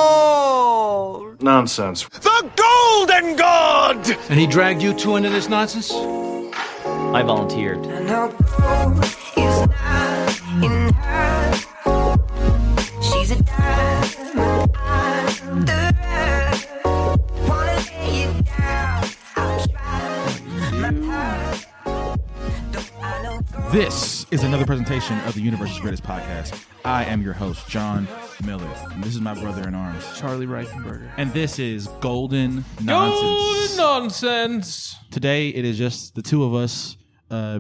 gold. Nonsense. The Golden God! And he dragged you two into this nonsense? I volunteered. And her gold is not in her. She's a diamond under her. Wanna lay it down. I'll try my part. Don't I know gold? This is another presentation of the Universe's Greatest Podcast. I am your host, John Miller. And this is my brother in arms, Charlie Reichenberger. and this is Golden Nonsense. Golden nonsense. Today it is just the two of us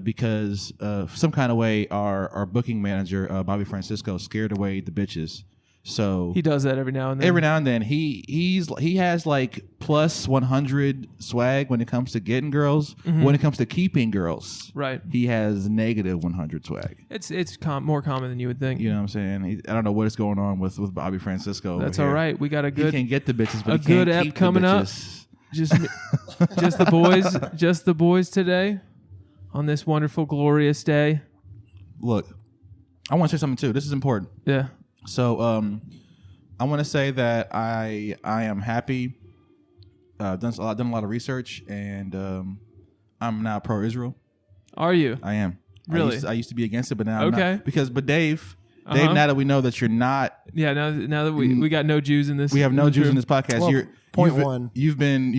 because some kind of way our booking manager, Bobby Francisco, scared away the bitches. So He does that every now and then. every now and then he has like plus 100 swag when it comes to getting girls. When it comes to keeping girls, Right. he has negative 100 swag. It's more common than you would think. You know what I'm saying? I don't know what is going on with Bobby Francisco. That's over all here. right. We got a He good can't get the bitches, but a he good can't ep keep coming the up. bitches. just the boys today on this wonderful glorious day. Look, I want to say something too. This is important. Yeah. So, I want to say that I am happy. Done a lot of research, and I'm now pro-Israel. Are you? I am. Really? I used to be against it, but now I'm Okay. not. But Dave, now that we know that you're not, Yeah, now that we got no Jews in this. we have no Jews in room. this podcast. Well, You've been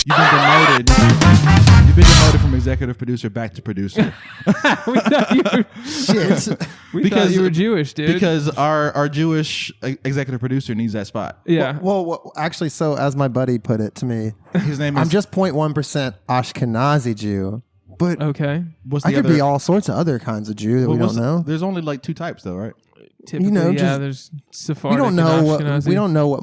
demoted. You've been demoted from executive producer back to producer. We thought you were, Shit. we thought you were Jewish, dude. Because our Jewish executive producer needs that spot. yeah. Well, actually, so as my buddy put it to me, His name is. I'm just 0.1% Ashkenazi Jew, but Okay. What's I the could other? be all sorts of other kinds of Jew that we don't know. There's only like two types though, right? Typically, know, yeah. just- There's Sephardic. We don't know and what Ashkenazi. we don't know what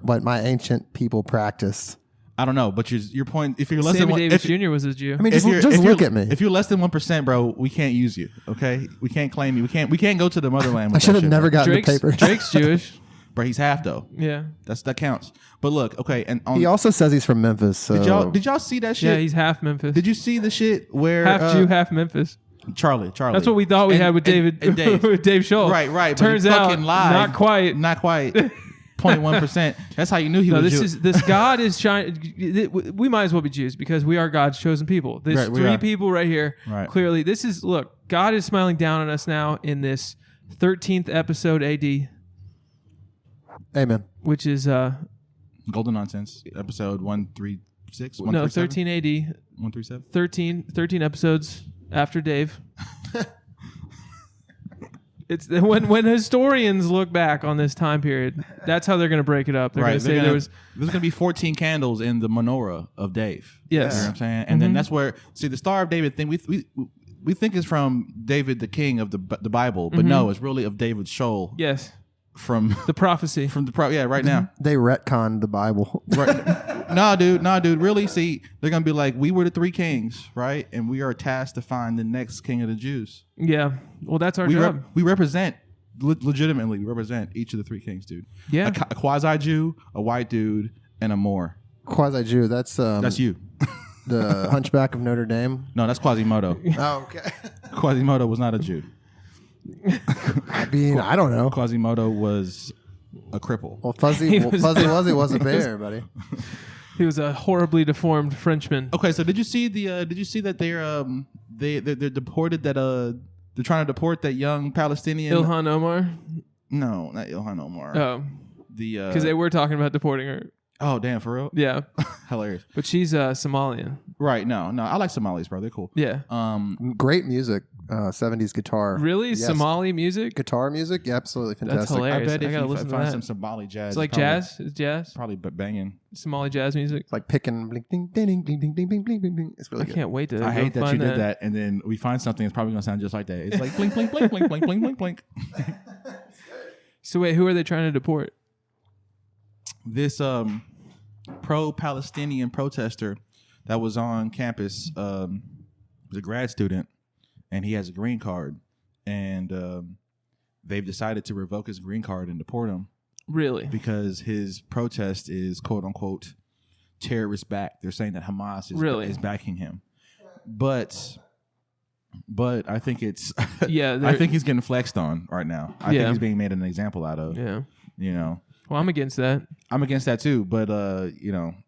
what my ancient people practiced. I don't know, but your point. If you're less Sammy than one, Davis if, Jr. was a Jew. I mean, if just you're, look at me. If you're less than 1%, bro, we can't use you. Okay, we can't claim you. We can't go to the motherland. I With should that have shit, never bro. gotten the paper. Drake's Jewish. Bro, he's half though. Yeah. That counts. But look, okay, and on, He also says he's from Memphis. So did y'all see that shit? Yeah, he's half Memphis. Did you see the shit where half Jew, half Memphis. Charlie? That's what we thought we had with David and Dave. with Dave Scholl. Right. But Turns he out, fucking lied. not quite. 0.1%. That's how you knew he No, was Jew. this God is shining. We might as well be Jews because we are God's chosen people. There's Right, we three are. people right here. Right. Clearly, God is smiling down on us now in this 13th episode AD, amen. which is Golden Nonsense, episode 136. 13 AD, 137. 13 episodes after Dave. It's when historians look back on this time period, that's how they're going to break it up. They're going to say there's going to be 14 candles in the menorah of Dave. Yes. You know what I'm saying? And then that's where, the Star of David thing, we think is from David, the king of the Bible, but no, it's really of David Scholl yes, from the prophecy. right now. They retconned the Bible. Right. Nah, dude. Really? See, they're going to be like, we were the three kings, right? And we are tasked to find the next king of the Jews. Yeah, well, that's our We job. we represent, legitimately, we represent each of the three kings, dude. Yeah. A quasi-Jew, a white dude, and a Moor. Quasi-Jew. That's you. the Hunchback of Notre Dame. No, that's Quasimodo. Oh, okay. Quasimodo was not a Jew. I mean, I don't know. Quasimodo was a cripple. Well, Fuzzy Wuzzy was a bear, buddy. He was a horribly deformed Frenchman. Okay, so did you see that they're deported that they're trying to deport that young Palestinian Ilhan Omar. No, not Ilhan Omar. Oh, The because they were talking about deporting her. oh damn, for real? Yeah, Hilarious. but she's Somalian. Right? No, I like Somalis, bro. They're cool. Yeah, Great music. 70s guitar. really, Yes. Somali music. Guitar music? Yeah, absolutely That's fantastic. hilarious. I bet I if gotta you listen to find that. some Somali jazz, It's like probably- jazz. It's jazz. probably banging. Somali jazz music. It's like picking bling ding ding ding ding ding ding ding ding ding. It's really I good. can't wait to. I go hate that you find did that, and then we find something that's probably gonna sound just like that. It's like blink, blink, blink, blink, blink, blink, blink, blink. So wait, who are they trying to deport? This pro-Palestinian protester that was on campus was a grad student, and he has a green card, and they've decided to revoke his green card and deport him Really? because his protest is quote unquote terrorist backed. They're saying that Hamas is backing him, but I think it's Yeah, I think he's getting flexed on right now. I think Yeah. he's being made an example out of. Yeah. You know, Well, I'm against that. I'm against that too, but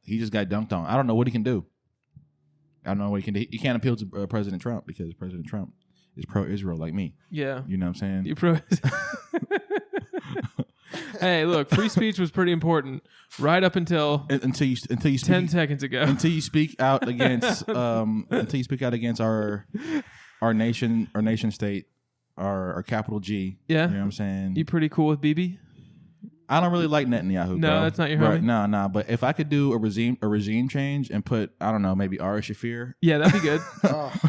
he just got dunked on. I don't know what he can do. I don't know what he can do. He can't appeal to President Trump because President Trump is pro-Israel like me. Yeah. You know what I'm saying? You pro. Hey, look, free speech was pretty important right up until until you speak, 10 seconds ago. Until you speak out against our nation state, our capital G. Yeah. You know what I'm saying? You pretty cool with Bibi? I don't really like Netanyahu. No, bro. that's not your right, homie? No. But if I could do a regime change and put, I don't know, maybe Ari Shafir. Yeah, that'd be good.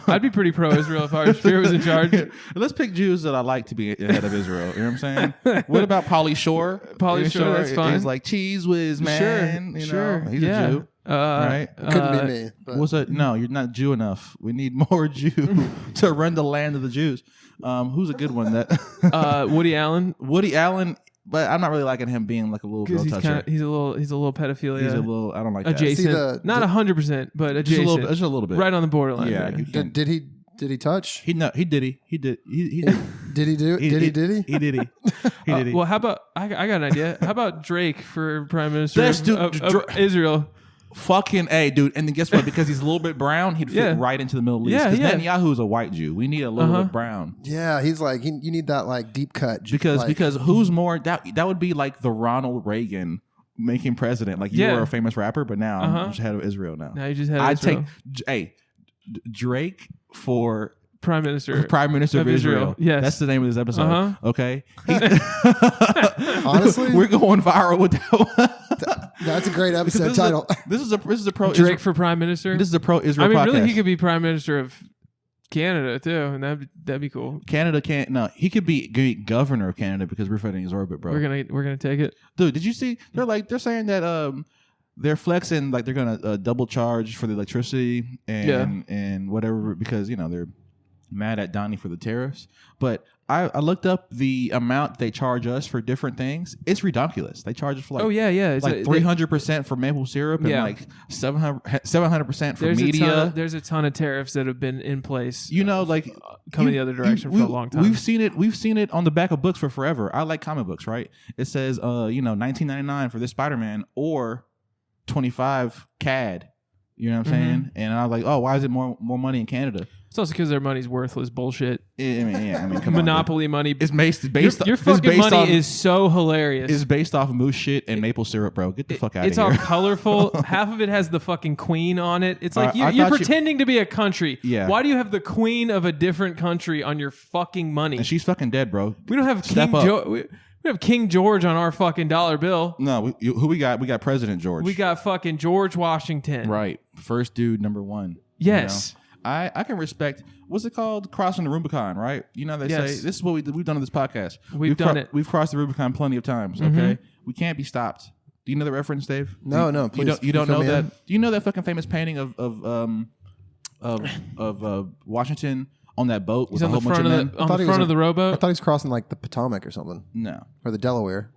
I'd be pretty pro-Israel if Ari Shafir was in charge. Let's pick Jews that I like to be head of Israel. You know what I'm saying? What about Pauly Shore? Pauly Shore, that's fine. He's like cheese whiz, man. Sure. He's a Jew. Right? Couldn't be me. But. What's that? No, you're not Jew enough. We need more Jew to run the land of the Jews. Who's a good one? That Woody Allen. Woody Allen. But I'm not really liking him being like a little girl toucher. He's a little pedophilia. He's a little. I don't like that. Adjacent. Not 100%, but adjacent. Just a little bit. Right on the borderline. Yeah. Right? Did he touch? He did. He did. Did he do? He did. Well, how about I got an idea. How about Drake for Prime Minister of Israel? Fucking A, dude. And then guess what? Because he's a little bit brown, he'd fit right into the Middle East. Because Netanyahu is a white Jew. We need a little bit brown. Yeah, he's like, you need that like deep cut. Because who's more, that would be like the Ronald Reagan making president. Like you were a famous rapper, but now I'm just head of Israel now. Now you just head of Israel. I'd take, Drake for Prime Minister of Israel. Yes. That's the name of this episode. Okay. Honestly, we're going viral with that one. That's a great episode title. This is a pro Drake for Prime Minister. This is a pro-Israel podcast. Really, he could be Prime Minister of Canada too, and that'd be cool. Canada can't. No, he could be governor of Canada because we're fighting his orbit, bro. We're gonna take it, dude. Did you see? They're saying that they're flexing like they're gonna double charge for the electricity and whatever because they're mad at Donnie for the tariffs. But I looked up the amount they charge us for different things. It's ridiculous. They charge us for like it's like 300% for maple syrup and like 700% for media. There's a ton of tariffs that have been in place. Like coming the other direction for a long time. We've seen it on the back of books for forever. I like comic books, right? It says $19.99 for this Spider-Man or 25 CAD. You know what I'm saying? And I was like, oh, why is it more money in Canada? It's also because their money's worthless bullshit. I mean, come Monopoly on, money. It's based. Your fucking money is so hilarious. It's based off of moose shit and maple syrup, bro. Get the fuck out of here. It's all colorful. Half of it has the fucking queen on it. It's like you're pretending to be a country. Yeah. Why do you have the queen of a different country on your fucking money? And she's fucking dead, bro. We don't have we have King George on our fucking dollar bill. No, who we got? We got President George. We got fucking George Washington. Right. First dude, number one. Yes. I can respect, what's it called? Crossing the Rubicon, right? They say, this is what we've done on this podcast. We've done it. We've crossed the Rubicon plenty of times, okay? We can't be stopped. Do you know the reference, Dave? No, please. You don't know that? Do you know that fucking famous painting of Washington on that boat with a whole bunch of men? On the front of the rowboat? I thought he was crossing like the Potomac or something. No. Or the Delaware.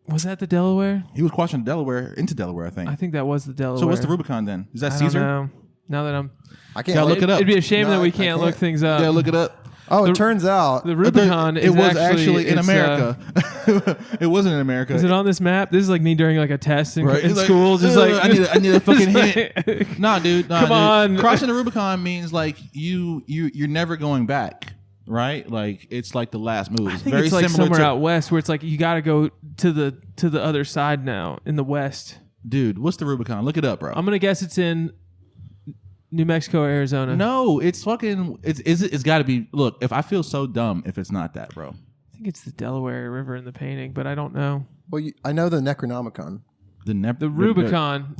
Was that the Delaware? He was crossing into Delaware, I think. I think that was the Delaware. So what's the Rubicon then? Is that I Caesar? don't know. Now that I can't look it up. It'd be a shame that we can't look things up. Yeah, look it up. Oh, it turns out the Rubicon it was actually in America. It wasn't in America. Is it on this map? This is like me during like a test in Like, school. Just like I need a fucking hint. Nah, dude. Come on. Crossing the Rubicon means like you're never going back. Right, like it's like the last move. I think it's like somewhere out west where it's like you got to go to the other side now in the west. Dude, what's the Rubicon? Look it up, bro. I'm gonna guess it's in New Mexico, Arizona. No, it's fucking. It's got to be. Look, if I feel so dumb, if it's not that, bro. I think it's the Delaware River in the painting, but I don't know. Well, I know the Necronomicon, the Rubicon,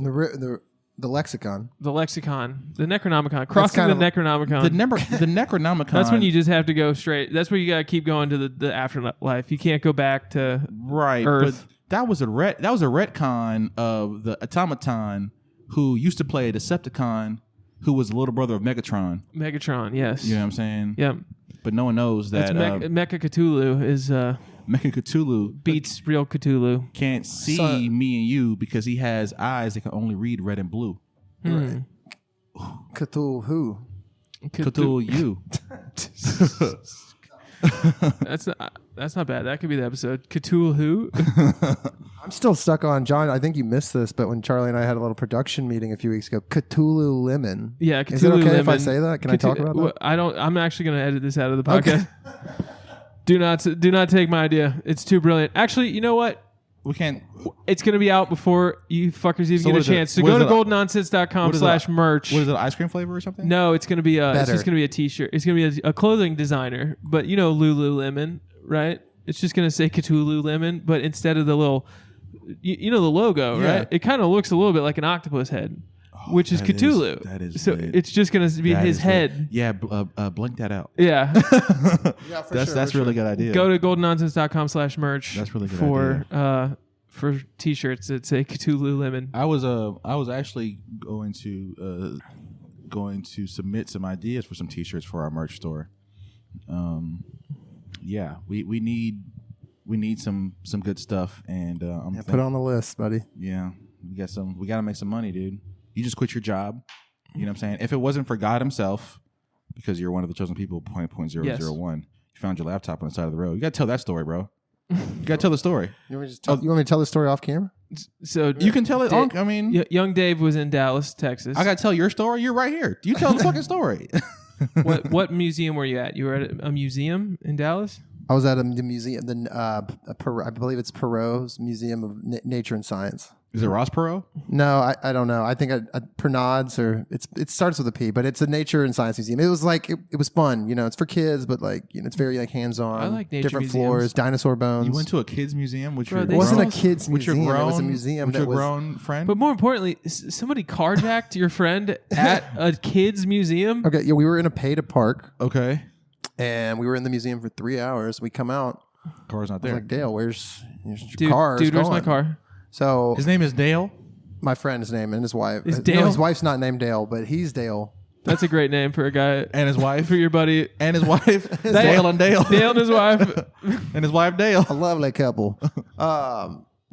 the lexicon, the Necronomicon, crossing the Necronomicon. The Necronomicon. That's when you just have to go straight. That's where you got to keep going to the afterlife. You can't go back to Earth. But that was a retcon of the automaton who used to play a Decepticon, who was the little brother of Megatron. Megatron, yes. You know what I'm saying? Yep. But no one knows that Mecha Cthulhu is Mecha Cthulhu beats real Cthulhu. Can't see me and you because he has eyes that can only read red and blue. Right. Cthulhu. Cthulhu you. That's not bad. That could be the episode. Cthulhu. I'm still stuck on John. I think you missed this, but when Charlie and I had a little production meeting a few weeks ago, Cthulhu Lemon. Yeah, Cthulhu Is it okay Lemon. if I say that? Can I talk about that? I don't. I'm actually going to edit this out of the podcast. Do not take my idea. It's too brilliant. Actually, you know what? We can't. It's going to be out before you fuckers even So get a what is it? chance. So What go is to it? goldenonsense.com/merch. What is it? Ice cream flavor or something? No, it's going to be it's Better. just going to be a t-shirt. It's going to be a clothing designer, but you know Lululemon, right? It's just going to say Cthulhu Lemon, but instead of the little you know the logo, Yeah. right? It kind of looks a little bit like an octopus head, which is that is- Cthulhu. that is so lit. it's just going to be That his is lit. head. Yeah, blink that out. Yeah. Yeah, for That's really good idea. Go to goldenonsense.com/merch. That's really good for t-shirts that say Cthulhu Lemon. I was actually going to submit some ideas for some T-shirts for our merch store. Yeah, we need some good stuff, and Put it on the list, buddy. Yeah, we got to make some money, dude. You just quit your job. You know what I'm saying? If it wasn't for God Himself, because you're one of the chosen people, 0.001, you found your laptop on the side of the road. You got to tell that story, bro. You got to tell the story. You want me to tell the story off camera? So You can tell it. Dave- I mean, young Dave was in Dallas, Texas. I got to tell your story. You're right here. You tell the fucking story. what museum were you at? You were at a museum in Dallas? I was at the museum, I believe it's Perot's Museum of Nature and Science. Is it Ross Perot? No, I don't know. I think Pernods or it starts with a P, but it's a nature and science museum. It was like it was fun, it's for kids, but it's very hands on. I like nature different museums. floors, dinosaur bones. You went to a kids museum, which Bro, It they wasn't a sell- kids with your museum. grown, It was a museum with that your was grown friend. But more importantly, somebody carjacked your friend at a kids museum. okay. Yeah, we were in a pay to park, Okay, and we were in the museum for 3 hours. We come out. car's not I was there. like, Dale, where's your car? Dude, where's my gone." car? So His name is Dale. my friend's name and his wife. Is No, Dale? his wife's not named Dale, but he's Dale. That's a great name for a guy. And his wife. For your buddy. And his wife. Dale and Dale. Dale and his wife. And his wife Dale. A lovely couple.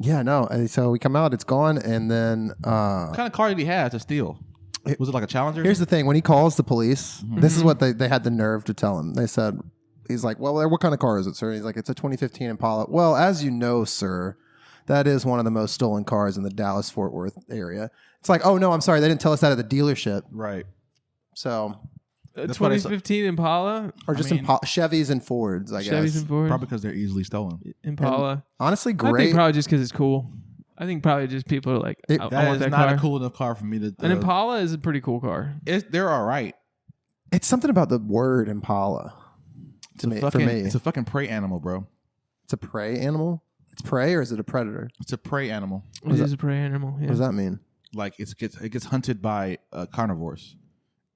Yeah, no. And so we come out, it's gone, and then What kind of car did he have to steal? Was it like a Challenger? here's the thing: when he calls the police, Mm-hmm. this is what they had the nerve to tell him. They said, "He's like, well, what kind of car is it, sir?" He's like, "It's a 2015 Impala." Well, as you know, sir, that is one of the most stolen cars in the Dallas-Fort Worth area. It's like, oh no, I'm sorry, they didn't tell us that at the dealership. Right. So, That's what I saw. 2015 Impala. or just mean- Chevys and Fords, I guess. Chevys and Ford. Probably because they're easily stolen. Impala. Honestly, I think great. probably just because it's cool. I think probably just people are like, I That want is that not car. a cool enough car for me to. An Impala is a pretty cool car. They're all right. It's something about the word Impala. For me, It's a fucking prey animal, bro. it's a prey animal. It's prey, or is it a predator? It's a prey animal. It is a prey animal. Yeah. What does that mean? Like it gets hunted by carnivores.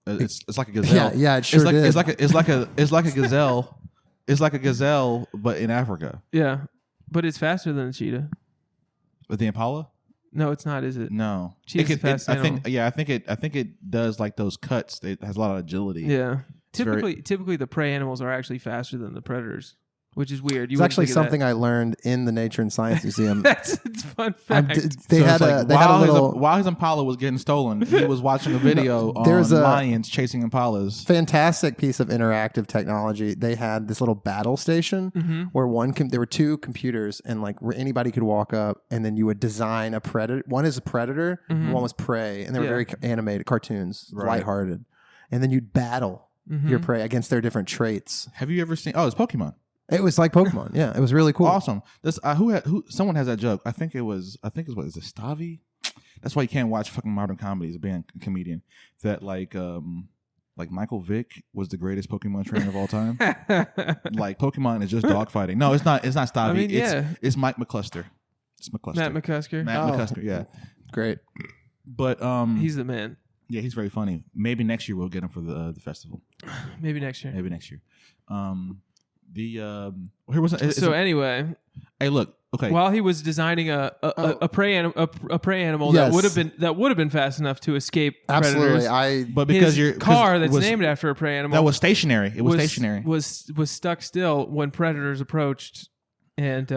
It's like a gazelle. Yeah, it sure did. It's like a gazelle. It's like a gazelle, but in Africa. Yeah. But it's faster than a cheetah. With the Impala? No, it's not, is it? No. Cheetah's a fast I think animal. I think it does like those cuts. It has a lot of agility. Yeah. very- Typically the prey animals are actually faster than the predators, which is weird. It's actually something I learned in the Nature and Science Museum. It's fun I'm fact. d- they So had it's a like they had a little while his Impala was getting stolen, he was watching a video on there's a- lions chasing Impalas. fantastic piece of interactive technology. They had this little battle station where there were two computers, and anybody could walk up, and then you would design a predator. One is a predator, and one was prey, and they were Yeah. very animated cartoons, Right. lighthearted, and then you'd battle your prey against their different traits. Have you ever seen? Oh, it's Pokemon. It was like Pokemon. Yeah, it was really cool. Awesome. This someone has that joke. I think it's what is it, Stavi? That's why you can't watch fucking modern comedies. Being a comedian, that like Michael Vick was the greatest Pokemon trainer of all time. Like Pokemon is just dogfighting. No, it's not. It's not Stavi. I mean, yeah. It's Mike McCluster. It's McCluster. Matt McCusker. Matt Oh. McCusker. Yeah, Great. but He's the man. yeah, he's very funny. Maybe next year we'll get him for the festival. Maybe next year. Maybe next year. Here was So anyway, hey, look. Okay, while he was designing a prey animal Yes. that would have been fast enough to escape Absolutely. predators, but because his your car that's named after a prey animal that was stationary. It was stationary. was stuck still when predators approached and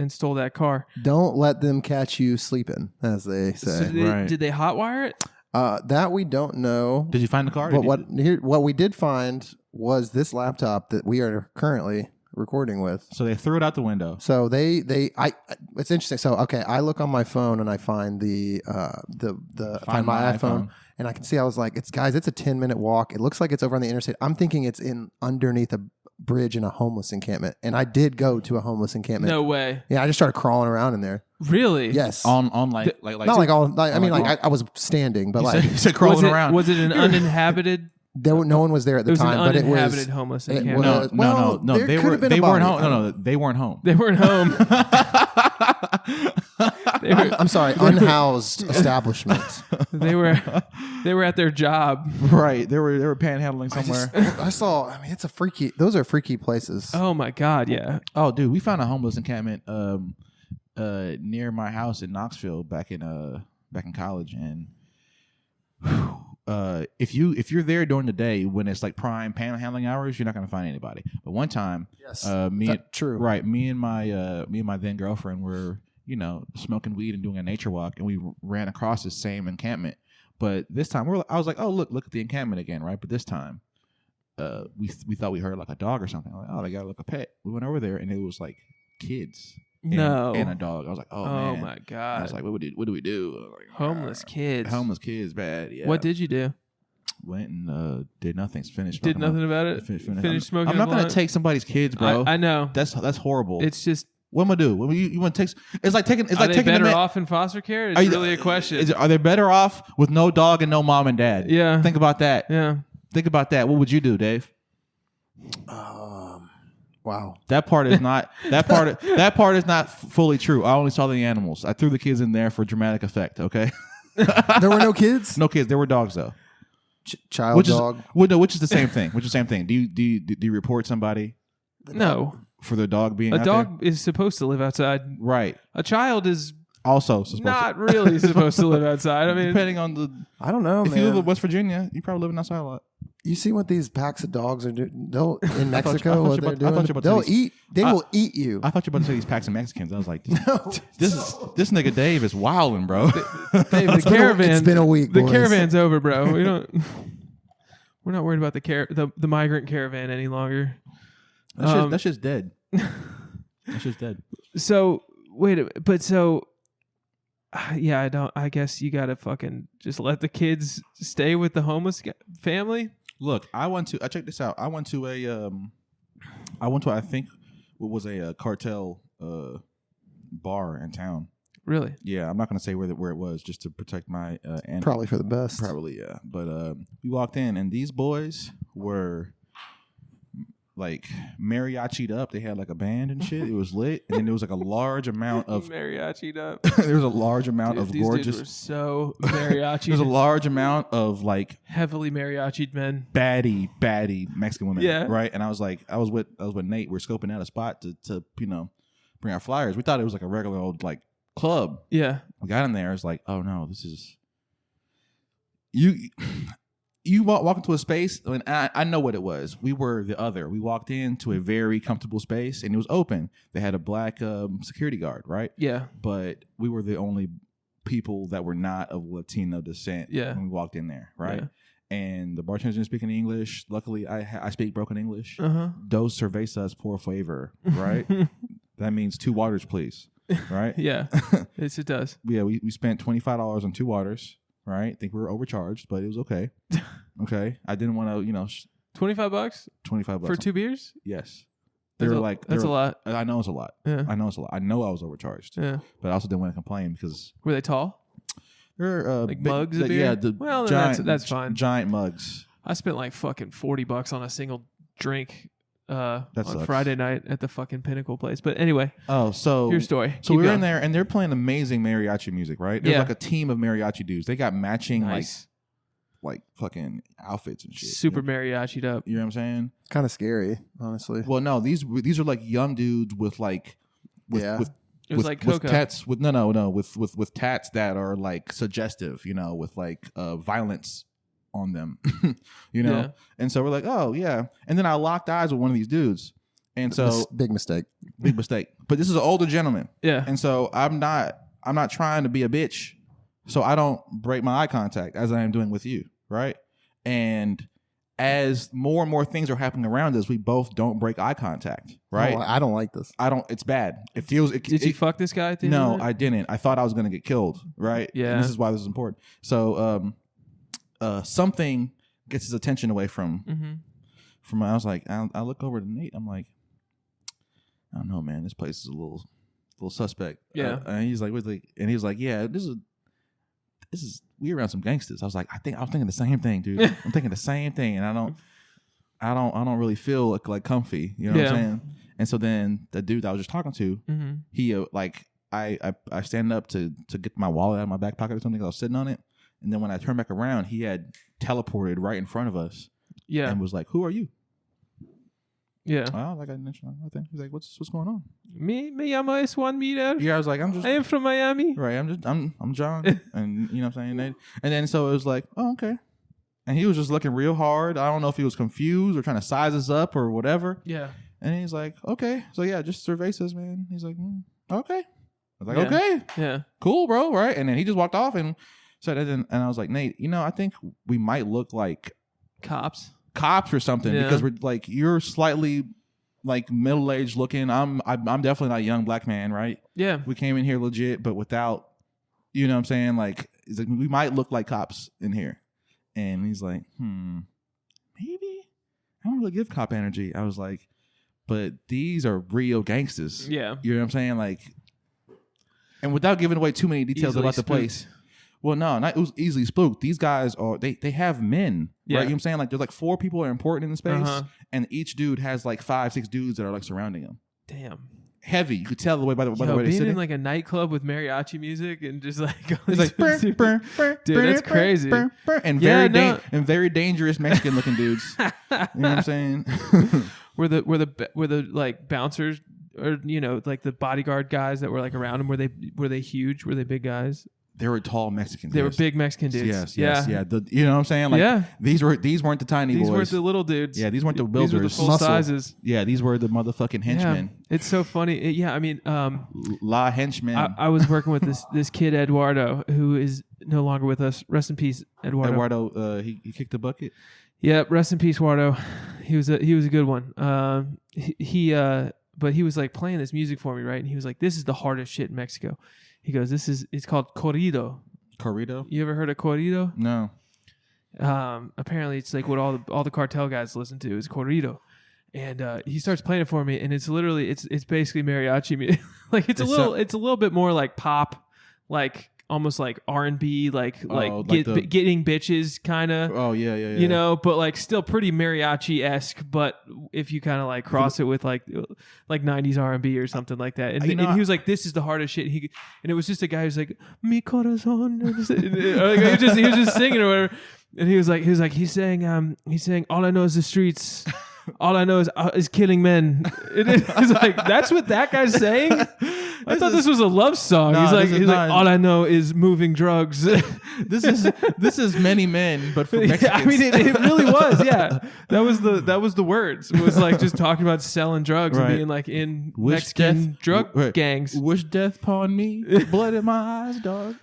stole that car. Don't let them catch you sleeping, as they say. So did they hotwire it? That we don't know. Did you find the car? But what we did find was this laptop that we are currently recording with. So they threw it out the window. So it's interesting. So okay, I look on my phone and I find find my iPhone, and I can see, I was like, it's a 10-minute walk. It looks like it's over on the interstate. I'm thinking it's in underneath a bridge in a homeless encampment, and I did go to a homeless encampment. No way. Yeah, I just started crawling around in there. Really? Yes. On like not like all. I mean, like I was standing, but like you said crawling around. Was it an uninhabited? No one was there at the time, but it was uninhabited homeless encampment. No. They weren't home. No, they weren't home. They weren't home. I'm sorry, unhoused establishment. They were at their job. Right. They were panhandling somewhere. I saw. I mean, those are freaky places. Oh my God, yeah. Oh, dude, we found a homeless encampment near my house in Knoxville back in college, and if you're there during the day when it's like prime panhandling hours, you're not going to find anybody. But one time, true. Right, me and my then girlfriend were smoking weed and doing a nature walk, and we ran across the same encampment. But this time I was like, oh look at the encampment again, right? But this time, we thought we heard like a dog or something. Like, oh, they got like a pet. We went over there and it was like kids. And a dog. I was like, oh man. My God. I was like, what do we do? Like, homeless kids, bad. Yeah. What did you do? Went and did nothing. Finished. Did nothing about it. Finished smoking. I'm not gonna take somebody's kids, bro. I know. That's horrible. It's just. What am I do? You want to take? It's like taking. It's are like they taking better off in foster care? It's really a question. Are they better off with no dog and no mom and dad? Yeah. Think about that. Yeah. Think about that. What would you do, Dave? Wow. That part is not. That part is not fully true. I only saw the animals. I threw the kids in there for dramatic effect. Okay. There were no kids. No kids. There were dogs though. Dog. Which is the same thing. Which is the same thing. Do you report somebody? No. For the dog being a dog is supposed to live outside. Right. A child is also not really supposed to live outside. I mean, depending on the. I don't know. If you live in West Virginia, you probably living outside a lot. You see what these packs of dogs are doing? In Mexico, what they're doing? They will eat you. I thought you were about to say these packs of Mexicans. I was like, this nigga Dave is wilding, bro. Dave, the caravan. It's been a week. The boys. caravan's over, bro. We're not worried about the migrant caravan any longer. That's just dead. That's just dead. So wait, yeah, I guess you gotta fucking just let the kids stay with the homeless family. Look, check this out. I went to I think what was a cartel bar in town. Really? Yeah, I'm not gonna say where it was just to protect my probably for the best. Probably, yeah. But we walked in and these boys were like mariachi'd up. They had like a band and shit. It was lit, and then there was like a large amount of mariachi'd up. There was a large amount of these gorgeous. Dudes were so mariachi. There's a large amount of like heavily mariachi'd men, baddie Mexican women. Yeah, right. And I was with Nate. We're scoping out a spot to bring our flyers. We thought it was like a regular old like club. Yeah. We got in there. It's like, oh no, this is you. You walk into a space, and I know what it was. We were the other. We walked into a very comfortable space, and it was open. They had a black security guard, right? Yeah. But we were the only people that were not of Latino descent when we walked in there, right? Yeah. And the bartenders didn't speak any English. Luckily, I speak broken English. Dos cervezas, por favor, right? That means 2 waters, please, right? Yeah. Yes, it does. Yeah, we spent $25 on 2 waters. Right, I think we were overcharged, but it was okay. Okay, I didn't want to, $25. $25 for 2 beers. Yes, that's a lot. I know it's a lot. Yeah. I know it's a lot. I know I was overcharged. Yeah, but I also didn't want to complain because were they tall? They're like mugs of beer. Yeah, well, giant, that's fine. Giant mugs. I spent like fucking $40 on a single drink. On sucks. Friday night at the fucking Pinnacle place. But anyway. Oh, so your story. So we were in there and they're playing amazing mariachi music, right? There's like a team of mariachi dudes. They got matching like fucking outfits and shit. Super mariachi'd up. You know what I'm saying? Kind of scary, honestly. Well, no, these are like young dudes with like with it was like Coco. With tats with with tats that are like suggestive, with like violence on them, Yeah. And so we're like, oh yeah, and then I locked eyes with one of these dudes, and so big mistake. But this is an older gentleman, yeah, and so I'm not trying to be a bitch, so I don't break my eye contact as I am doing with you, right? And as more and more things are happening around us, we both don't break eye contact, right? Oh, I don't like this. It's bad. It feels. Did you fuck this guy? At the end No, of the night? I didn't. I thought I was going to get killed, right? Yeah. And this is why this is important. So, something gets his attention away from. I was like, I look over to Nate. I'm like, I don't know, man. This place is a little suspect. Yeah. And he's like, and he was like, yeah, this is we around some gangsters. I was like, I was thinking the same thing, dude. I'm thinking the same thing, and I don't really feel like comfy. You know what I'm saying? And so then the dude that I was just talking to, he I stand up to get my wallet out of my back pocket or something. I was sitting on it, and then when I turned back around, he had teleported right in front of us. Yeah, and was like, "Who are you?" Yeah, well, like I mentioned, I think he's like, "What's going on?" Me llamo es Juan Miller. Yeah, I was like, I am from Miami. Right, I'm John, and you know what I'm saying. And then so it was like, oh, okay. And he was just looking real hard. I don't know if he was confused or trying to size us up or whatever. Yeah. And he's like, okay, so yeah, just survey us, man. He's like, okay. I was like, okay, yeah, cool, bro, right? And then he just walked off and said, and I was like, Nate, I think we might look like cops or something because we're like, you're slightly like middle-aged looking. I'm definitely not a young black man, right? Yeah. We came in here legit, but without, you know what I'm saying? Like, it's like we might look like cops in here. And he's like, maybe. I don't really give cop energy. I was like, but these are real gangsters. Yeah. You know what I'm saying? Like, and without giving away too many details about the place. Well, no, not it was easily spooked. These guys are they have men, right? You know what I'm saying? Like there's like 4 people that are important in the space, and each dude has like 5-6 dudes that are like surrounding him. Damn. Heavy. You could tell the way by the way being they sit in like a nightclub with mariachi music and just like it's like dude, that's crazy. And very dangerous Mexican looking dudes. You know what I'm saying? were the like bouncers or like the bodyguard guys that were like around him, were they huge? Were they big guys? They were tall Mexicans. They were big Mexican dudes. Yes. Yeah. You know what I'm saying? Like, these weren't the tiny boys. These weren't the little dudes. Yeah, these weren't the builders. These were the full sizes. Yeah, these were the motherfucking henchmen. Yeah. It's so funny. I mean, La henchmen. I was working with this kid Eduardo, who is no longer with us. Rest in peace, Eduardo. Eduardo, he kicked the bucket. Yeah, rest in peace, Eduardo. He was a good one. But he was like playing this music for me, right? And he was like, "This is the hardest shit in Mexico." He goes, it's called corrido. Corrido? You ever heard of corrido? No. Apparently it's like what all the cartel guys listen to is corrido. And he starts playing it for me, and it's literally it's basically mariachi music. Like it's a little bit more like pop, like almost like R&B, getting bitches kind of. Oh yeah. But like still pretty mariachi-esque. But if you kind of like cross it with like 90s R&B or something like that, and he was like, "This is the hardest shit." And it was just a guy who's like, "Mi corazón," he was just singing or whatever. And he was saying, "All I know is the streets." All I know is killing men. It's like that's what that guy's saying. I thought this was a love song. No, he's like, all I know is moving drugs. This is many men, but for Mexicans. I mean, it really was. Yeah, that was the words. It was like just talking about selling drugs and being like in Mexican drug gangs. Wish death upon me, blood in my eyes, dog.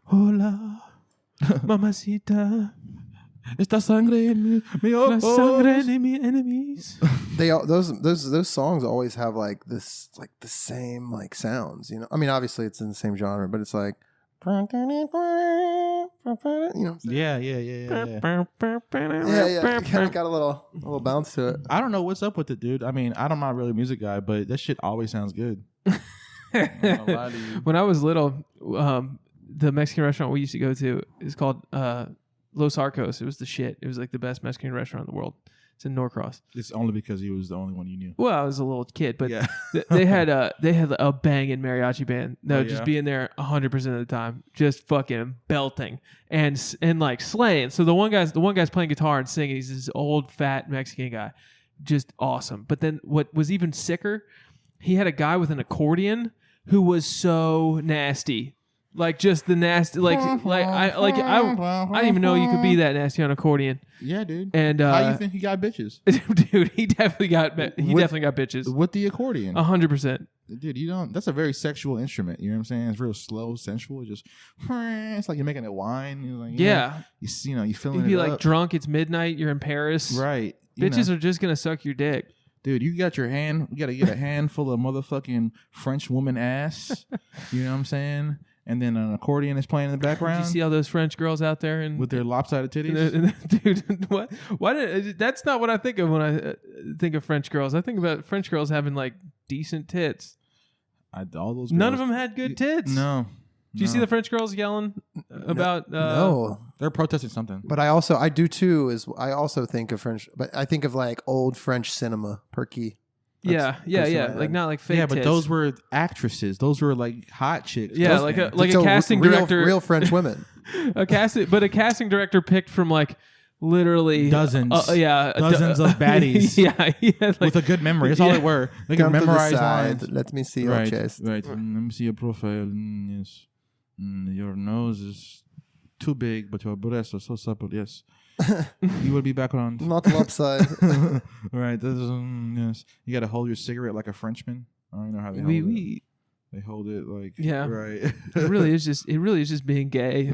Hola, mamacita. Esta sangre en mi ojos. La sangre de mis enemies. Those songs always have like this, like the same like sounds. I mean, obviously it's in the same genre, but it's like, you know what I'm saying? Yeah. Yeah. Kind of got a little bounce to it. I don't know what's up with it, dude. I mean, I'm not really a music guy, but that shit always sounds good. When I was little, the Mexican restaurant we used to go to is called Los Arcos. It was the shit. It was like the best Mexican restaurant in the world. It's in Norcross. It's only because he was the only one you knew. Well, I was a little kid, but yeah. they had a banging mariachi band. No, just being there 100% of the time, just fucking belting and like slaying. So the one guy's playing guitar and singing. He's this old fat Mexican guy, just awesome. But then what was even sicker, he had a guy with an accordion who was so nasty. Like just the nasty, I didn't even know you could be that nasty on accordion. Yeah, dude. And how you think he got bitches? Dude, he definitely got bitches. With the accordion. 100%. Dude, you don't. That's a very sexual instrument. You know what I'm saying? It's real slow, sensual. It just, it's like you're making it wine. You're like, yeah. You feeling You'd be it like up. drunk. It's midnight. You're in Paris. Right. Bitches are just gonna suck your dick. Dude, you got your hand. You got to get a handful of motherfucking French woman ass. You know what I'm saying? And then an accordion is playing in the background. Did you see all those French girls out there and with their lopsided titties? Dude, what? Why? That's not what I think of when I think of French girls. I think about French girls having like decent tits. All those. None of them had good tits. No. Did you see the French girls yelling about? No, they're protesting something. but I also think of French, but I think of like old French cinema, perky. Yeah. Like not like fake. Yeah, but tits. those were actresses. Those were like hot chicks. Yeah, Those- like a casting director, real French women. a casting director picked from like literally dozens. Dozens of baddies. yeah, like, with a good memory. That's all they were. They could Come to the memorize side. lines. Let me see your chest. Right. Let me see your profile. Yes. Your nose is too big, but your breasts are so supple. Yes. You will be back on. Not lopsided. Right. Yes. You got to hold your cigarette like a Frenchman. I don't know how they hold it. They hold it like right. It really is just being gay.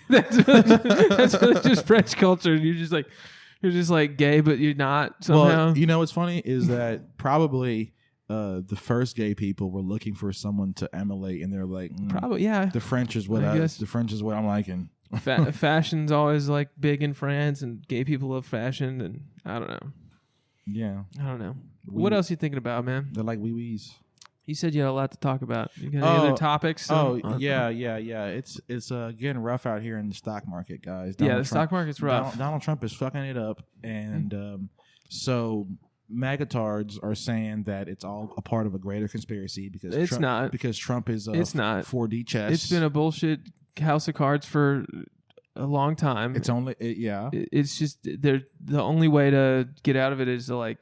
that's really just French culture. You're just like gay, but you're not somehow. Well, you know what's funny is that probably the first gay people were looking for someone to emulate, and they're like, probably yeah. The French is what the French is what I'm liking. Fashion's always like big in France, and gay people love fashion, and I don't know. Yeah, I don't know. What else are you thinking about, man? They're like wee-wees. You said you had a lot to talk about. You got any other topics? Yeah. It's getting rough out here in the stock market, guys. The stock market's rough. Donald Trump is fucking it up, and so magatards are saying that it's all a part of a greater conspiracy because it's not because Trump is it's not 4D chess. It's been a bullshit house of cards for a long time. It's only It's just the only way to get out of it is to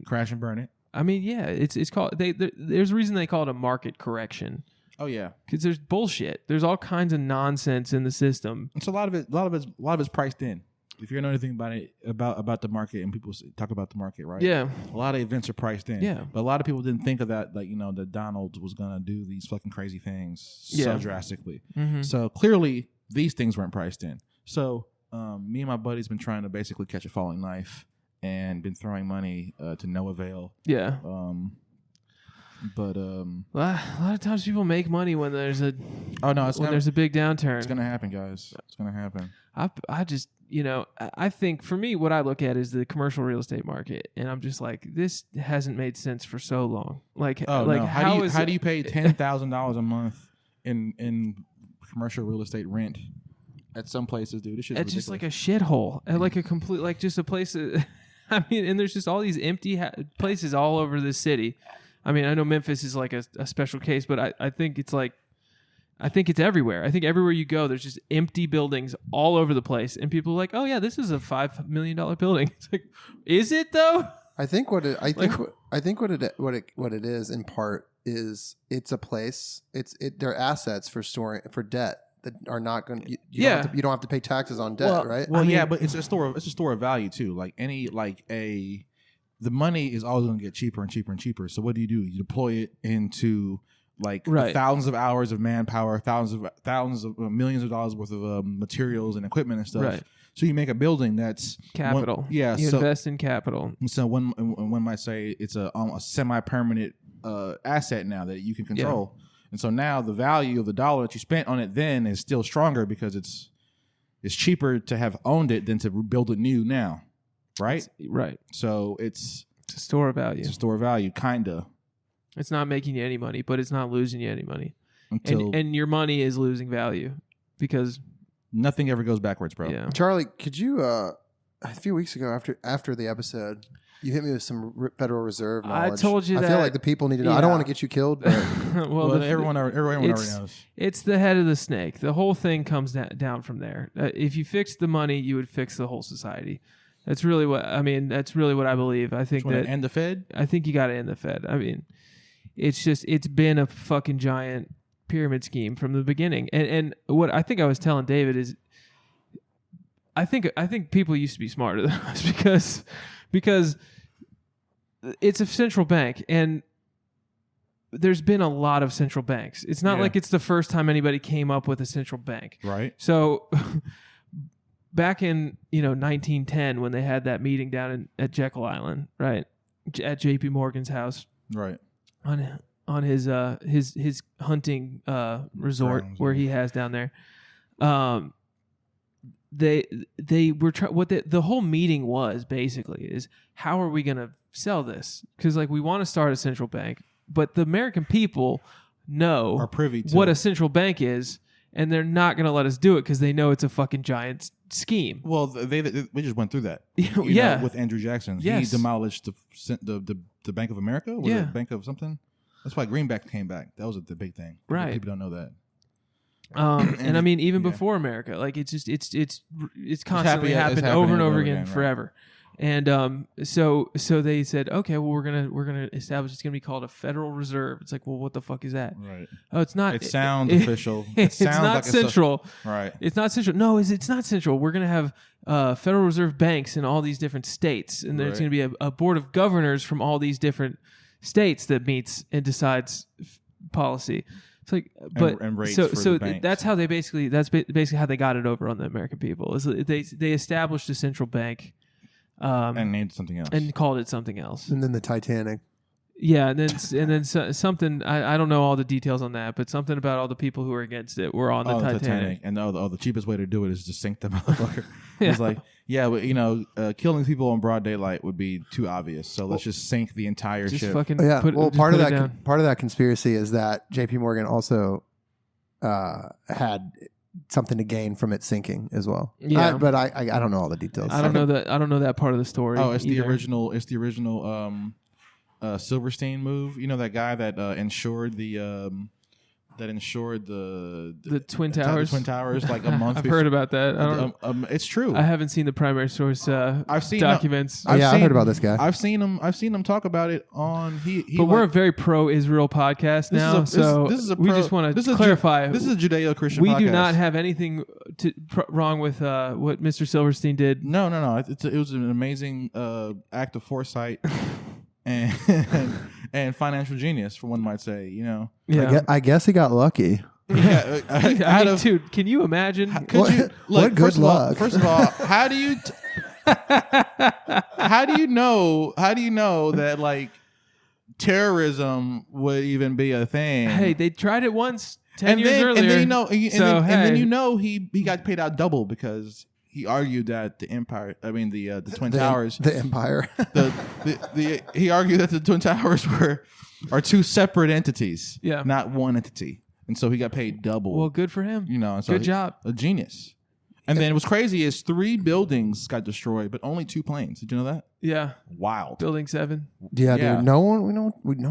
crash and burn it. It's called there's a reason they call it a market correction. Oh yeah, because there's bullshit. There's all kinds of nonsense in the system. It's a lot of it's priced in. If you know anything about the market and people talk about the market, right? Yeah, a lot of events are priced in. Yeah, but a lot of people didn't think of that, that Donald was gonna do these fucking crazy things so drastically. Mm-hmm. So clearly these things weren't priced in. So me and my buddy's been trying to basically catch a falling knife and been throwing money to no avail. Yeah. But a lot of times people make money when there's a there's a big downturn. It's gonna happen, guys. It's gonna happen. I just I think for me what I look at is the commercial real estate market, and I'm just like, this hasn't made sense for so long. How do you pay $10,000 a month in commercial real estate rent at some places, dude? This it's just like a shithole, like a complete just a place. And there's just all these empty places all over the city. I mean, I know Memphis is like a special case, but I think it's everywhere. I think everywhere you go, there's just empty buildings all over the place, and people are like, "Oh yeah, this is a $5 million building." It's like, is it though? I think what it is in part is it's a place. They're assets for debt that are not going. You don't have to pay taxes on debt, right? Well, but it's a store of value too. The money is always going to get cheaper and cheaper and cheaper. So what do? You deploy it into thousands of hours of manpower, thousands of millions of dollars worth of materials and equipment and stuff. Right. So you make a building that's capital. You invest in capital. So one might say it's a semi-permanent asset now that you can control. Yeah. And so now the value of the dollar that you spent on it then is still stronger because it's cheaper to have owned it than to build it new now. Right? Right. So it's a store of value. It's a store of value, kinda. It's not making you any money, but it's not losing you any money. And your money is losing value because nothing ever goes backwards, bro. Yeah. Charlie, could you a few weeks ago after the episode, you hit me with some Federal Reserve knowledge. I told you I feel like the people need to know. I don't want to get you killed, but everyone already knows. It's the head of the snake. The whole thing comes down from there. If you fix the money, you would fix the whole society. That's really what I believe. I think that end the Fed. I think you got to end the Fed. I mean, it's been a fucking giant pyramid scheme from the beginning. And what I think I was telling David is, I think people used to be smarter than us because it's a central bank, and there's been a lot of central banks. It's not like it's the first time anybody came up with a central bank. Right. So back in 1910, when they had that meeting down at Jekyll Island, right, at J.P. Morgan's house, right, on his hunting resort where he has down there, they were what the whole meeting was basically is, how are we going to sell this? Because like we want to start a central bank, but the American people are privy to what a central bank is, and they're not going to let us do it because they know it's a fucking giant scheme. Well, we just went through that. With Andrew Jackson, he demolished the Bank of America, or the Bank of something. That's why Greenback came back. That was the big thing. Right. People don't know that. And I mean, even before America, like it's constantly happened over and over again forever. Right. And so they said, okay, well we're gonna establish, it's gonna be called a Federal Reserve. It's like, well, what the fuck is that? Right. Oh, it's not. It sounds official. It sounds not like central. Right. It's not central. No, it's not central. We're gonna have Federal Reserve banks in all these different states, and there's gonna be a board of governors from all these different states that meets and decides policy. It's like, but and rates so for the banks. that's how they basically how they got it over on the American people. Is they established a central bank. And named something else. And called it something else. And then the Titanic. Yeah, and then something, I don't know all the details on that, but something about all the people who were against it were on the Titanic. And the cheapest way to do it is to sink the motherfucker. It's like, but, killing people on broad daylight would be too obvious, so let's just sink the entire ship. Part of that conspiracy is that J.P. Morgan also had something to gain from it sinking as well. Yeah, but I don't know all the details. I don't know that part of the story. Oh, it's the original Silverstein move. You know, that guy that insured the Twin Towers. Twin Towers like a month. I've heard about that. It's true. I haven't seen the primary source. I've seen documents. I've heard about this guy. I've seen him talk about it on. But we're a very pro-Israel podcast now, we just want to clarify. This is a Judeo-Christian. We podcast. do not have anything wrong with what Mr. Silverstein did. No. It was an amazing act of foresight. And financial genius, one might say, Yeah. I guess he got lucky. Yeah, dude, can you imagine? What good luck? First of all, how do you know that like terrorism would even be a thing? Hey, they tried it once 10 years earlier. And then he got paid out double because he argued that the Twin Towers, the Empire, he argued that the Twin Towers are two separate entities, not one entity, and so he got paid double. Well, good for him. So good job, a genius. And then what's crazy is 3 buildings got destroyed, but only 2 planes. Did you know that? Yeah, wild. Building 7. Yeah, dude. We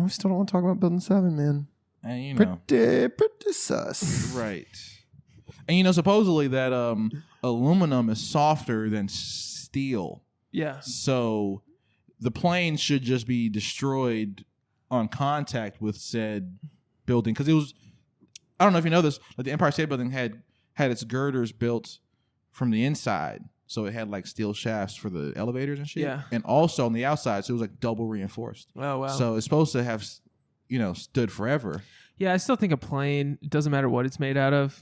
still don't want to talk about Building 7, man. And pretty sus, right? And supposedly that aluminum is softer than steel. Yeah. So the plane should just be destroyed on contact with said building, because it was. I don't know if you know this, but the Empire State Building had its girders built from the inside, so it had like steel shafts for the elevators and shit. Yeah. And also on the outside, so it was like double reinforced. Oh wow. So it's supposed to have, stood forever. Yeah, I still think a plane, it doesn't matter what it's made out of.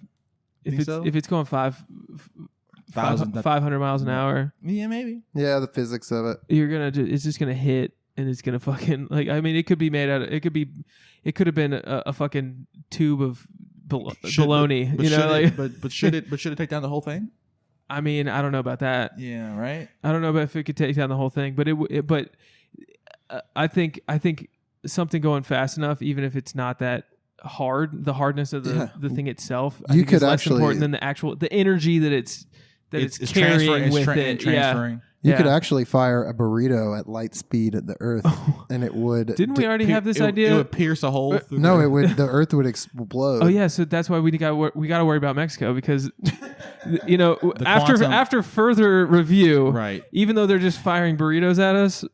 If it's going 500 miles an hour, yeah, maybe. Yeah, the physics of it. It's just gonna hit, and it's gonna fucking it could be made out of. It could have been a fucking tube of bologna. But should it take down the whole thing? I mean, I don't know about that. Yeah, right. I don't know about if it could take down the whole thing, but I think something going fast enough, even if it's not that hard, the hardness of the thing itself, I think is less important than the energy that it's carrying with it. Transferring. You could actually fire a burrito at light speed at the Earth, and it would. Didn't we already have this idea? It would pierce a hole. No, it would. The Earth would explode. Oh yeah, so that's why we got to worry about Mexico, because after further review, right? Even though they're just firing burritos at us,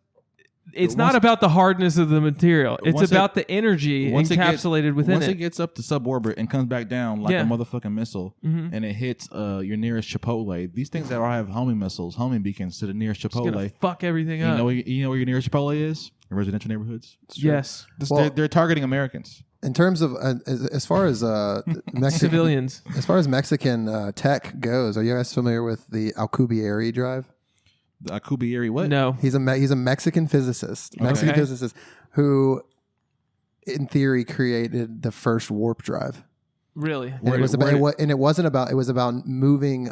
it's not about the hardness of the material. It's once about the energy encapsulated within once it. it gets up to suborbit and comes back down like a motherfucking missile, and it hits your nearest Chipotle. These things that all have homing missiles, homing beacons to the nearest Chipotle. It's gonna fuck everything up. You know where your nearest Chipotle is? In residential neighborhoods. Yes. Well, They're targeting Americans. In terms of as far as Civilians. as far as Mexican tech goes, are you guys familiar with the Alcubierre drive? The Alcubierre what? No. He's a Mexican physicist, who, in theory, created the first warp drive. Really? And it wasn't about. It was about moving.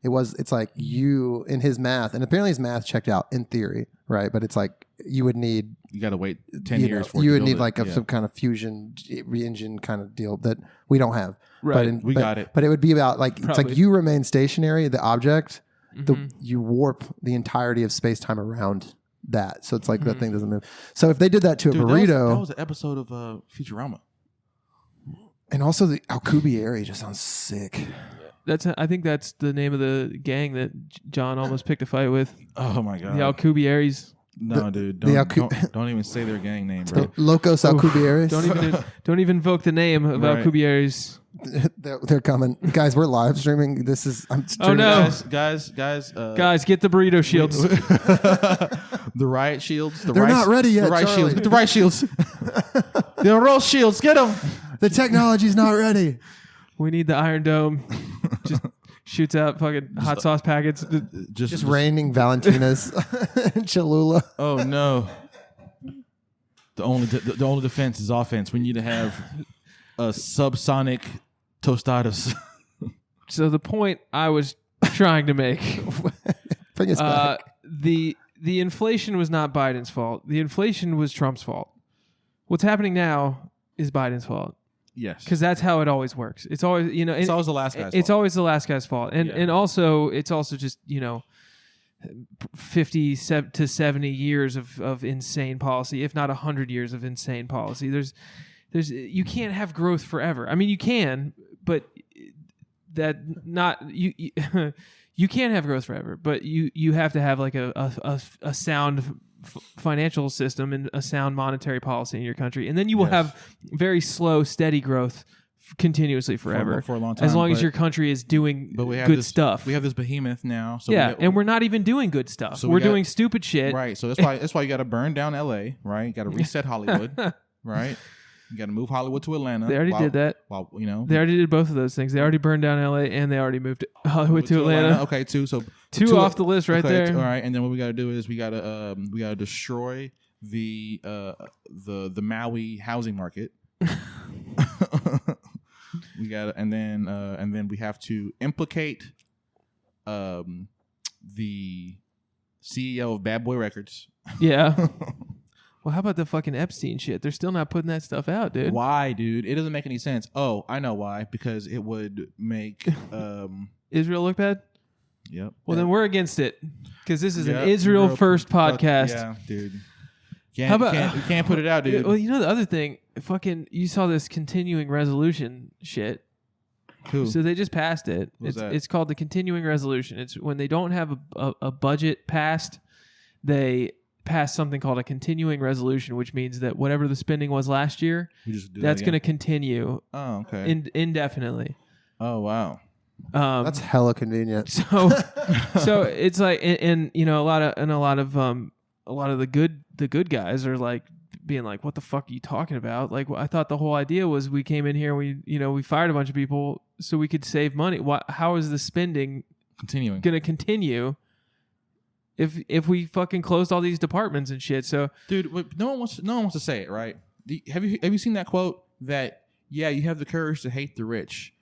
It's like you in his math, and apparently his math checked out in theory, right? But it's like you would need. You got to wait 10 years for it. You to would need build like it. some kind of fusion re-engine kind of deal that we don't have. Right. But got it. But it would be about like it's Probably. like you remain stationary, the object, you warp the entirety of space time around that. So it's like that thing doesn't move. So if they did that to a burrito, that was an episode of Futurama. and also the Alcubierre just sounds sick. I think that's the name of the gang that John almost picked a fight with. Oh my god. The Alcubierres. No, dude. Don't even say their gang name, bro. Locos Alcubierres. Don't even invoke the name of Right. Alcubierres. They're coming, guys. We're live streaming. This is. I'm streaming. no. Guys. Guys, get the burrito shields. The riot shields. They're not ready yet, The riot Charlie. shields. Get the riot shields. The roll shields. Get them. The technology's not ready. We need the Iron Dome. Just shoots out fucking hot sauce packets. Just raining Valentinas and Cholula. Oh no. The only defense is offense. We need to have a subsonic tostadas. So the point I was trying to make, Bring us back. the inflation was not Biden's fault. The inflation was Trump's fault. What's happening now is Biden's fault. Yes. Because that's how it always works. It's always, It's always the last guy's It's fault. always the last guy's fault. And also, it's also just, 50 to 70 years of insane policy, if not 100 years of insane policy. You can't have growth forever. I mean, you can, but you can't have growth forever, but you have to have like a sound financial system and a sound monetary policy in your country, and then you will have very slow, steady growth continuously forever for a long time, as long as your country is doing good stuff. We have this behemoth now. So and we're not even doing good stuff. So we're doing stupid shit. Right. So that's why you got to burn down L.A. Right. You got to reset Hollywood. Right. You got to move Hollywood to Atlanta. They already did that. They already did both of those things. They already burned down L.A. and they already moved Hollywood to Atlanta. Okay, two. So two off the list right there. All right, and then what we got to do is we got to destroy the Maui housing market. We got and then we have to implicate the CEO of Bad Boy Records. Yeah. Well, how about the fucking Epstein shit? They're still not putting that stuff out, dude. Why, dude? It doesn't make any sense. Oh, I know why. Because it would make Israel look bad? Yep. Well, then we're against it. Because this is an Israel first podcast. Yeah, dude. You can't put it out, dude. Well, the other thing, you saw this continuing resolution shit. Who? So they just passed it. It's called the continuing resolution. It's when they don't have a budget passed, they pass something called a continuing resolution, which means that whatever the spending was last year, that's going to continue. Oh, okay. Indefinitely. Oh, wow. That's hella convenient. So it's like, and a lot of the good guys are like being like, what the fuck are you talking about? Like, I thought the whole idea was we came in here, we fired a bunch of people so we could save money. How is the spending continuing going to continue if we fucking closed all these departments and shit? So, dude, no one wants to say it, right? Have you seen that quote that you have the courage to hate the rich?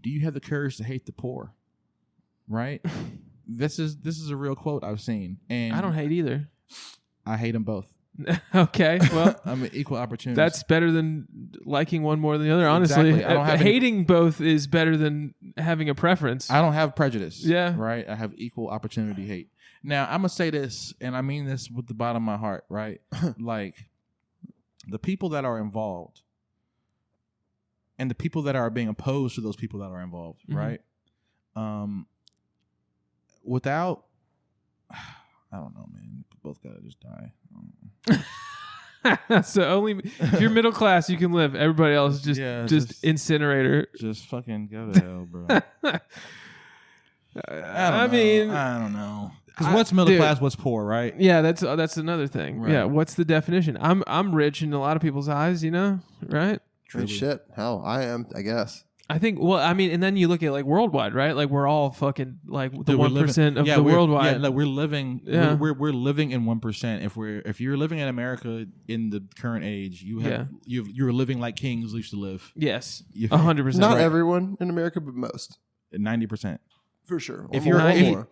Do you have the courage to hate the poor? Right? This is a real quote I've seen, and I don't hate either. I hate them both. Okay, well, I'm an equal opportunity. That's better than liking one more than the other. Honestly, exactly. I don't have hating both is better than having a preference. I don't have prejudice. Yeah, right. I have equal opportunity hate. Now I'm gonna say this, and I mean this with the bottom of my heart. Right, like the people that are involved, and the people that are being opposed to those people that are involved. Mm-hmm. Right. Without, I don't know, man. Both gotta just die. So only if you're middle class, you can live. Everybody else just just incinerator. Just fucking go to hell, bro. I don't know. Because what's middle class, what's poor, right? Yeah, that's another thing. Right. Yeah, what's the definition? I'm rich in a lot of people's eyes, right? Good shit. Hell, I am, I guess. I think. Well, I mean, and then you look at like worldwide, right? Like we're all fucking like the 1% of the worldwide. Yeah, like we're living. Yeah. We're living in 1%. If you're living in America in the current age, you're living like kings used to live. Yes, 100%. Not everyone in America, but most. 90%. For sure. If Or you're more.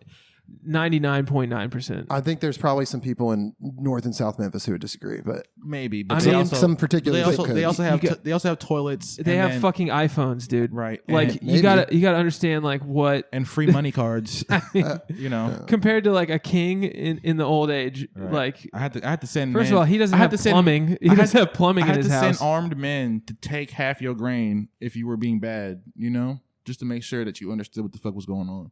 99.9%. I think there's probably some people in North and South Memphis who would disagree, but maybe. But I mean, some particular. They also have toilets. They have fucking iPhones, dude. Right. Like you gotta understand like what and free money cards. compared to like a king in the old age. Right. Like I had to send. First of all, he doesn't have plumbing. He doesn't have plumbing in his house. I had to send armed men to take half your grain if you were being bad. Just to make sure that you understood what the fuck was going on.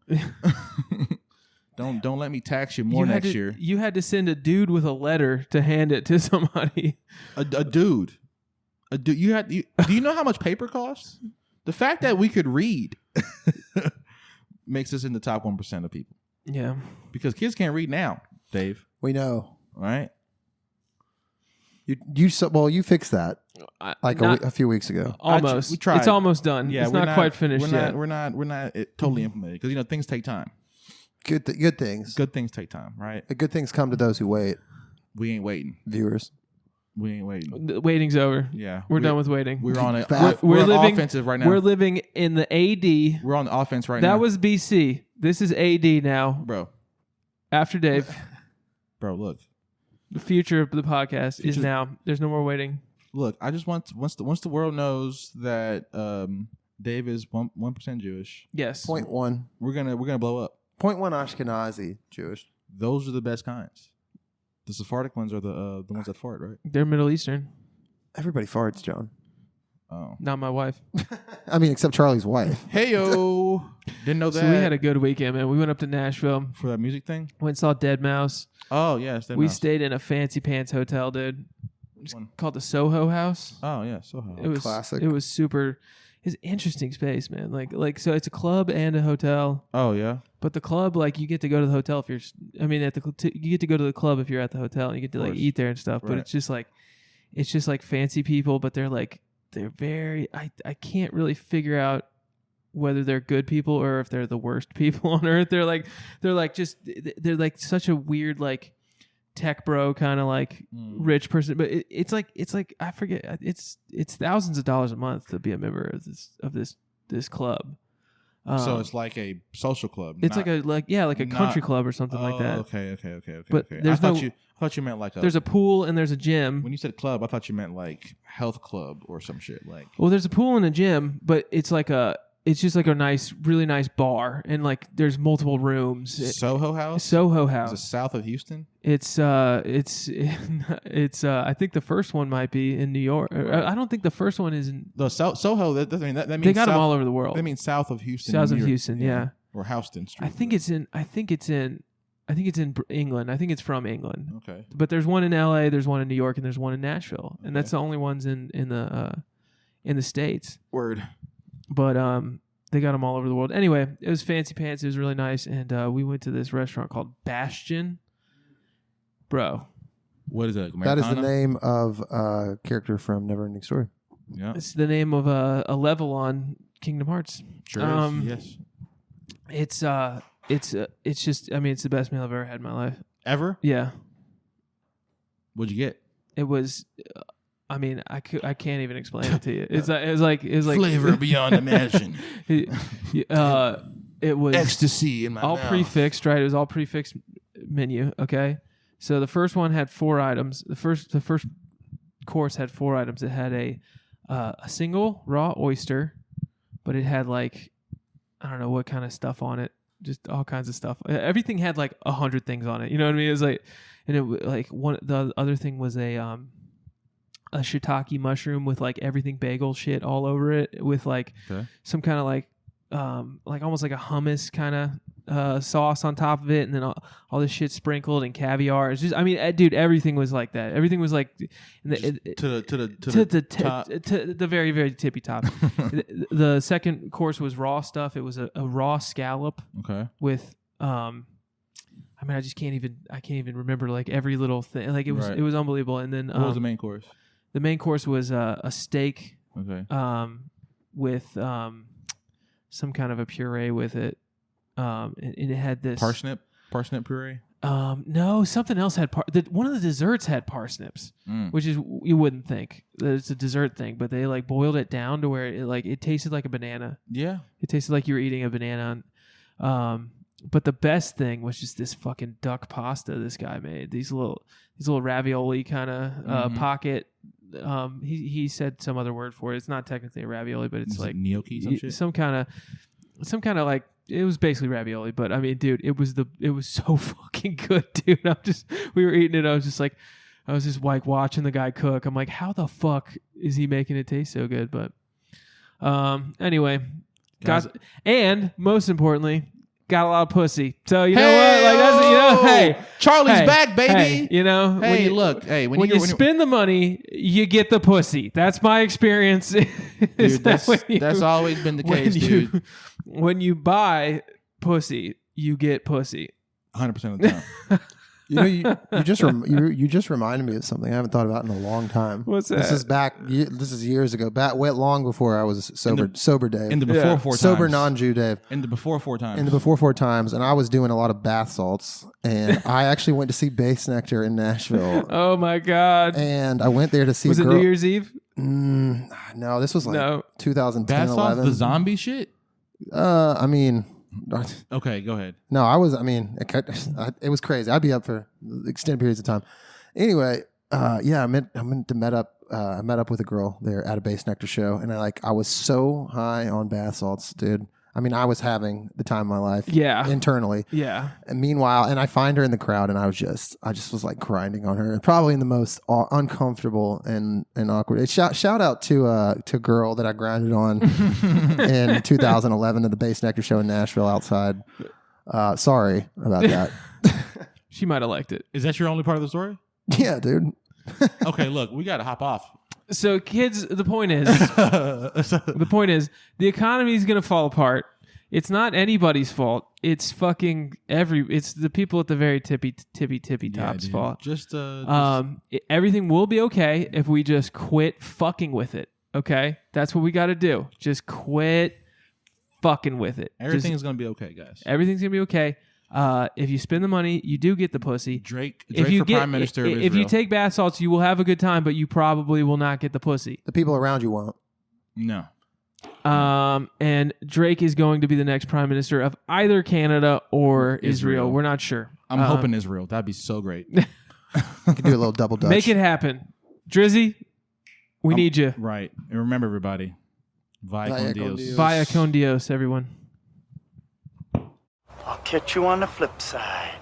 Don't let me tax you more next year. You had to send a dude with a letter to hand it to somebody. A dude. Do you know how much paper costs? The fact that we could read makes us in the top 1% of people. Yeah. Because kids can't read now, Dave. We know. All right? You fixed that a few weeks ago. Almost. We tried. It's almost done. Yeah, it's not quite finished yet. We're not totally implemented because things take time. Good things. Good things take time, right? Good things come to those who wait. We ain't waiting. Viewers. We ain't waiting. The waiting's over. Yeah. We're done with waiting. We're on it. We're living offensive right now. We're living in the AD. We're on the offense right now. That was BC. This is AD now. Bro. After Dave. Bro, look. The future of the podcast is now. There's no more waiting. Look, I just want once the world knows that Dave is 1% Jewish. Yes. 0.1. We're gonna blow up. 0.1 Ashkenazi Jewish. Those are the best kinds. The Sephardic ones are the ones that fart, right? They're Middle Eastern. Everybody farts, John. Oh. Not my wife. I mean, except Charlie's wife. Hey-o. Didn't know that. So we had a good weekend, man. We went up to Nashville. For that music thing? Went and saw Dead Mouse. Oh, yes. We stayed in a fancy pants hotel, dude. It's called the Soho House. Oh, yeah. Soho. It was classic. It was super... It's interesting space, man. Like so it's a club and a hotel. Oh, yeah? But the club, like, you get to go to the hotel if you're... you get to go to the club if you're at the hotel. And you get to, like, eat there and stuff. Right. But it's just like fancy people, but they're very... I can't really figure out whether they're good people or if they're the worst people on earth. They're like such a weird, like, tech bro kind of like rich person, but it's like I forget, it's thousands of dollars a month to be a member of this club. So it's like a social club. It's like a country club or something like that. Okay. But Okay. there's I thought you meant like there's a pool and there's a gym. When you said club, I thought you meant like health club or some shit. Like, well, there's a pool and a gym, but it's just like a really nice bar, and like there's multiple rooms. Soho House. Is it south of Houston? It's I think the first one might be in New York. Right. I don't think the first one is in Soho. That means they got them all over the world. That means south of Houston. South of Houston, yeah. Or Houston Street. I think it's in England. I think it's from England. Okay. But there's one in LA, there's one in New York, and there's one in Nashville, and that's the only ones in the States. Word. But they got them all over the world. Anyway, it was fancy pants. It was really nice, and we went to this restaurant called Bastion. Bro, what is that? Americana? That is the name of a character from Neverending Story. Yeah, it's the name of a level on Kingdom Hearts. Sure is. Yes. It's just. I mean, it's the best meal I've ever had in my life. Ever? Yeah. What'd you get? It was. I mean, I can't even explain it to you. It was like flavor beyond imagine. It was ecstasy in my all mouth. Prefixed, right? It was all prefixed menu. Okay, so the first one had 4 items. The first course had 4 items. It had a single raw oyster, but it had like I don't know what kind of stuff on it. Just all kinds of stuff. Everything had like 100 things on it. You know what I mean? It was like, and it like one. The other thing was a shiitake mushroom with like everything bagel shit all over it with like some kind of like almost like a hummus kind of sauce on top of it, and then all this shit sprinkled and caviar. It's just, I mean, dude, everything was like that. Everything was like to the very, very tippy top. The second course was raw stuff. It was a raw scallop. Okay. With I mean, I can't even remember like every little thing. Like it was unbelievable. And then what was the main course? The main course was a steak. Okay. With some kind of a puree with it. And it had this parsnip puree. No, something else had one of the desserts had parsnips, which is, you wouldn't think that it's a dessert thing, but they like boiled it down to where it tasted like a banana. Yeah, it tasted like you were eating a banana. But the best thing was just this fucking duck pasta this guy made. These little ravioli kind of pocket. He said some other word for it. It's not technically a ravioli, but it's like gnocchi, some kind of like, it was basically ravioli. But I mean, dude, it was so fucking good, dude. We were eating it. I was just like watching the guy cook. I'm like, how the fuck is he making it taste so good? But anyway, and most importantly, got a lot of pussy. So you know what? Like that's, hey, Charlie's back, baby. Hey, when you spend the money, you get the pussy. That's my experience. Dude, that's always been the case, dude. When you buy pussy, you get pussy. 100% of the time. You just reminded me of something I haven't thought about in a long time. What's that? This is years ago. Went long before I was sober Dave. In the before 4 times. Sober non-Jew Dave. In the before 4 times. In the before 4 times, and I was doing a lot of bath salts, and I actually went to see Bass Nectar in Nashville. Oh my god! And I went there to see. Was it New Year's Eve? No, this was like 2010, bath 11. Salts, the zombie shit. I mean. Okay, go ahead. No, it was crazy. I'd be up for extended periods of time. Anyway, I met up with a girl there at a Bass Nectar show, and I was so high on bath salts, dude. I mean, I was having the time of my life. Yeah. Internally. Yeah. And meanwhile, I find her in the crowd, and I just was like grinding on her, probably in the most uncomfortable and awkward. Shout out to a girl that I grinded on in 2011 at the Bass Nectar show in Nashville outside. Sorry about that. She might have liked it. Is that your only part of the story? Yeah, dude. Okay, look, we got to hop off. So, kids, the point is, the economy is going to fall apart. It's not anybody's fault. It's fucking it's the people at the very tippy top's fault. Everything will be okay if we just quit fucking with it. Okay, that's what we got to do. Just quit fucking with it. Everything's going to be okay, guys. Everything's going to be okay. If you spend the money, you do get the pussy. Drake for Prime Minister of Israel. If you take bath salts, you will have a good time, but you probably will not get the pussy. The people around you won't. No. And Drake is going to be the next Prime Minister of either Canada or Israel. We're not sure. I'm hoping Israel. That'd be so great. You can do a little double dutch. Make it happen. Drizzy, we need you. Right. And remember, everybody, Vaya con Dios. Vaya con Dios, everyone. I'll catch you on the flip side.